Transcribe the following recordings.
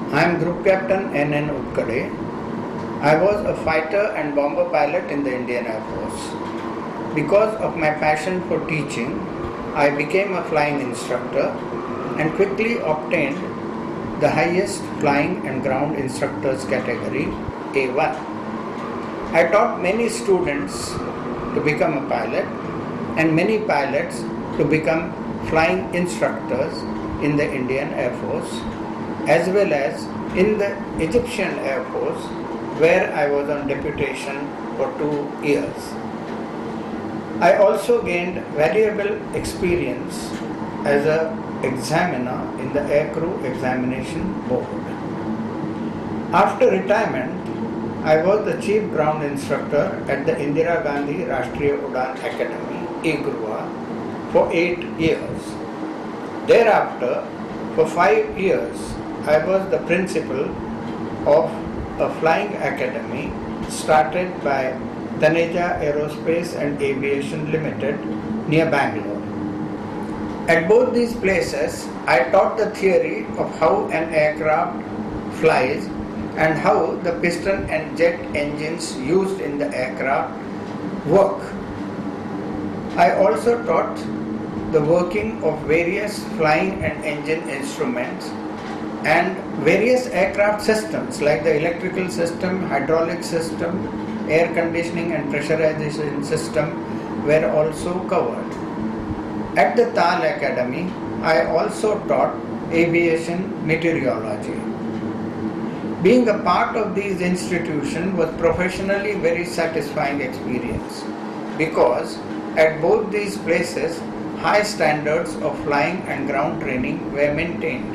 I am Group Captain N.N. Utkade. I was a fighter and bomber pilot in the Indian Air Force. Because of my passion for teaching, I became a flying instructor and quickly obtained the highest flying and ground instructors category, A1. I taught many students to become a pilot and many pilots to become flying instructors in the Indian Air Force, as well as in the Egyptian Air Force, where I was on deputation for 2 years. I also gained valuable experience as an examiner in the Aircrew Examination Board. After retirement, I was the chief ground instructor at the Indira Gandhi Rashtriya Udan Academy, IGRUA, for 8 years. Thereafter, for 5 years, I was the principal of a flying academy started by Taneja Aerospace and Aviation Limited near Bangalore. At both these places, I taught the theory of how an aircraft flies and how the piston and jet engines used in the aircraft work. I also taught the working of various flying and engine instruments and various aircraft systems like the electrical system, hydraulic system, air conditioning and pressurization system were also covered. At the TAL Academy, I also taught aviation meteorology. Being a part of these institutions was professionally very satisfying experience because at both these places, high standards of flying and ground training were maintained.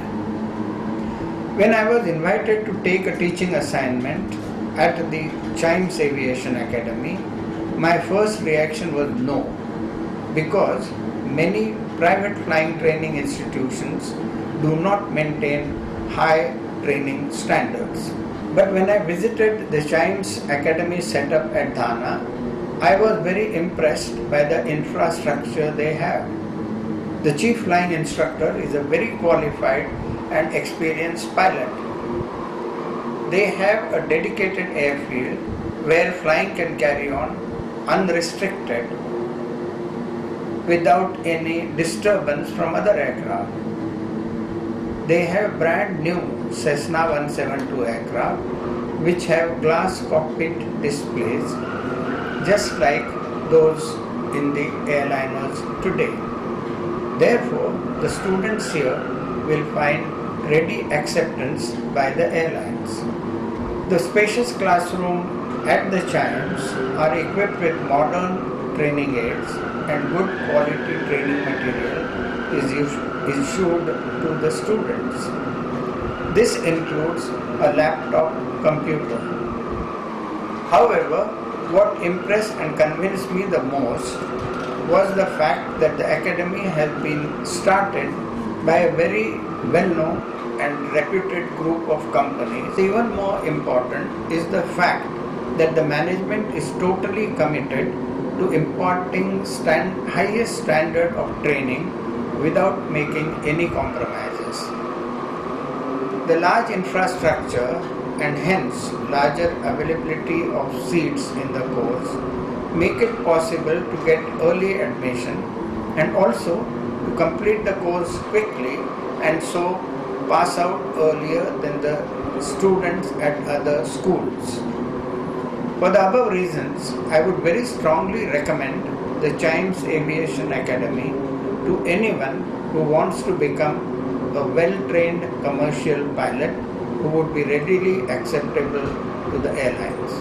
When I was invited to take a teaching assignment at the Chimes Aviation Academy, my first reaction was no, because many private flying training institutions do not maintain high training standards. But when I visited the Chimes Academy setup at Dhana, I was very impressed by the infrastructure they have. The chief flying instructor is a very qualified and experienced pilot. They have a dedicated airfield where flying can carry on unrestricted without any disturbance from other aircraft. They have brand new Cessna 172 aircraft which have glass cockpit displays just like those in the airliners today. Therefore, the students here will find ready acceptance by the airlines. The spacious classroom at the Chimes are equipped with modern training aids and good quality training material is issued to the students. This includes a laptop computer. However, what impressed and convinced me the most was the fact that the academy has been started by a very well-known and reputed group of companies. Even more important is the fact that the management is totally committed to imparting highest standard of training without making any compromises. The large infrastructure and hence larger availability of seats in the course make it possible to get early admission and also to complete the course quickly and so pass out earlier than the students at other schools. For the above reasons, I would very strongly recommend the Chimes Aviation Academy to anyone who wants to become a well-trained commercial pilot who would be readily acceptable to the airlines.